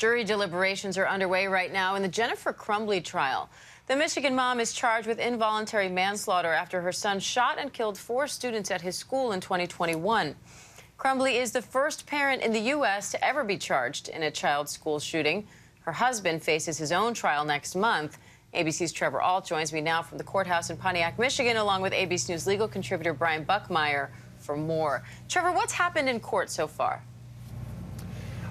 Jury deliberations are underway right now in the Jennifer Crumbley trial. The Michigan mom is charged with involuntary manslaughter after her son shot and killed 4 students at his school in 2021. Crumbley is the first parent in the U.S. to ever be charged in a child school shooting. Her husband faces his own trial next month. ABC's Trevor Ault joins me now from the courthouse in Pontiac, Michigan, along with ABC News legal contributor Brian Buckmeyer for more. Trevor, what's happened in court so far?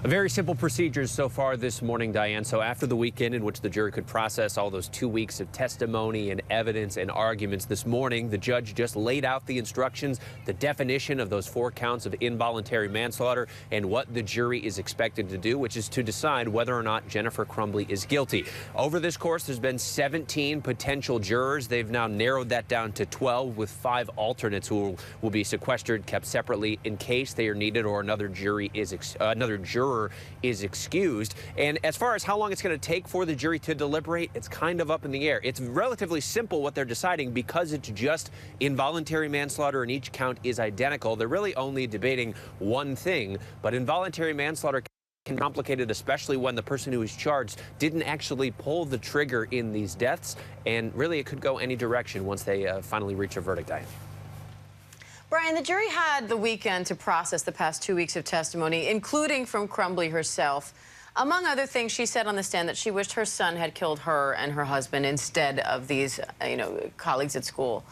A very simple procedures so far this morning, Diane. So after the weekend in which the jury could process all those 2 weeks of testimony and evidence and arguments, this morning the judge just laid out the instructions, the definition of those 4 counts of involuntary manslaughter, and what the jury is expected to do, which is to decide whether or not Jennifer Crumbley is guilty. Over this course, there's been 17 potential jurors. They've now narrowed that down to 12, with 5 alternates who will be sequestered, kept separately in case they are needed or another juror is excused. And as far as how long it's going to take for the jury to deliberate, it's kind of up in the air. It's relatively simple what they're deciding because it's just involuntary manslaughter and each count is identical. They're really only debating one thing, but involuntary manslaughter can be complicated, especially when the person who is charged didn't actually pull the trigger in these deaths, and really it could go any direction once they finally reach a verdict. Diane. Brian, the jury had the weekend to process the past 2 weeks of testimony, including from Crumbley herself. Among other things, she said on the stand that she wished her son had killed her and her husband instead of these, colleagues at school.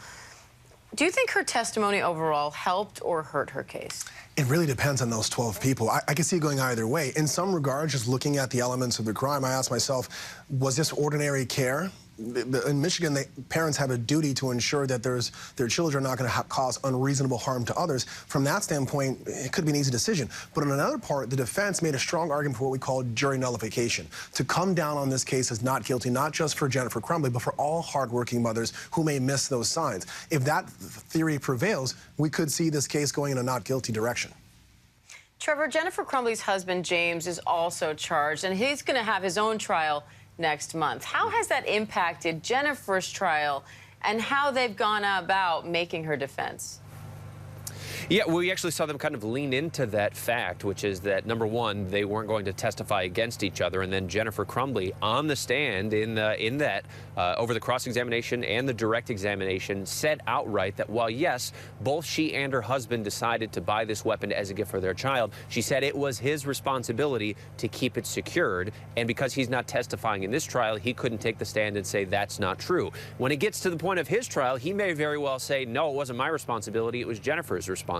Do you think her testimony overall helped or hurt her case? It really depends on those 12 people. I can see it going either way. In some regards, just looking at the elements of the crime, I asked myself, was this ordinary care? In Michigan, parents have a duty to ensure that their children are not going to cause unreasonable harm to others. From that standpoint, it could be an easy decision. But on another part, the defense made a strong argument for what we call jury nullification, to come down on this case as not guilty, not just for Jennifer Crumbley, but for all hardworking mothers who may miss those signs. If that theory prevails, we could see this case going in a not guilty direction. Trevor, Jennifer Crumbley's husband, James, is also charged, and he's going to have his own trial next month. How has that impacted Jennifer's trial and how they've gone about making her defense? Yeah, we actually saw them kind of lean into that fact, which is that, number one, they weren't going to testify against each other, and then Jennifer Crumbley on the stand over the cross-examination and the direct examination said outright that while, yes, both she and her husband decided to buy this weapon as a gift for their child, she said it was his responsibility to keep it secured, and because he's not testifying in this trial, he couldn't take the stand and say that's not true. When it gets to the point of his trial, he may very well say, no, it wasn't my responsibility, it was Jennifer's responsibility.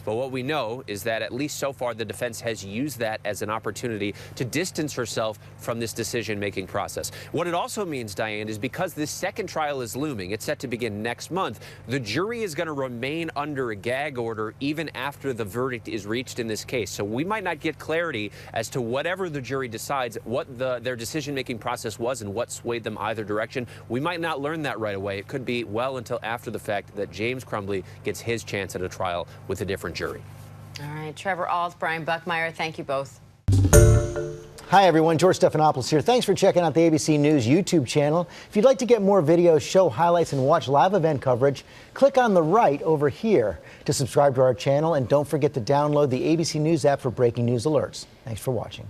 But what we know is that at least so far the defense has used that as an opportunity to distance herself from this decision-making process. What it also means, Diane, is because this second trial is looming, it's set to begin next month, the jury is going to remain under a gag order even after the verdict is reached in this case. So we might not get clarity as to whatever the jury decides, what their decision-making process was and what swayed them either direction. We might not learn that right away. It could be well until after the fact that James Crumbley gets his chance at a trial with a different jury. All right, Trevor Ault, Brian Buckmeyer, thank you both. Hi everyone, George Stephanopoulos here. Thanks for checking out the ABC News YouTube channel. If you'd like to get more videos, show highlights, and watch live event coverage, click on the right over here to subscribe to our channel, and don't forget to download the ABC News app for breaking news alerts. Thanks for watching.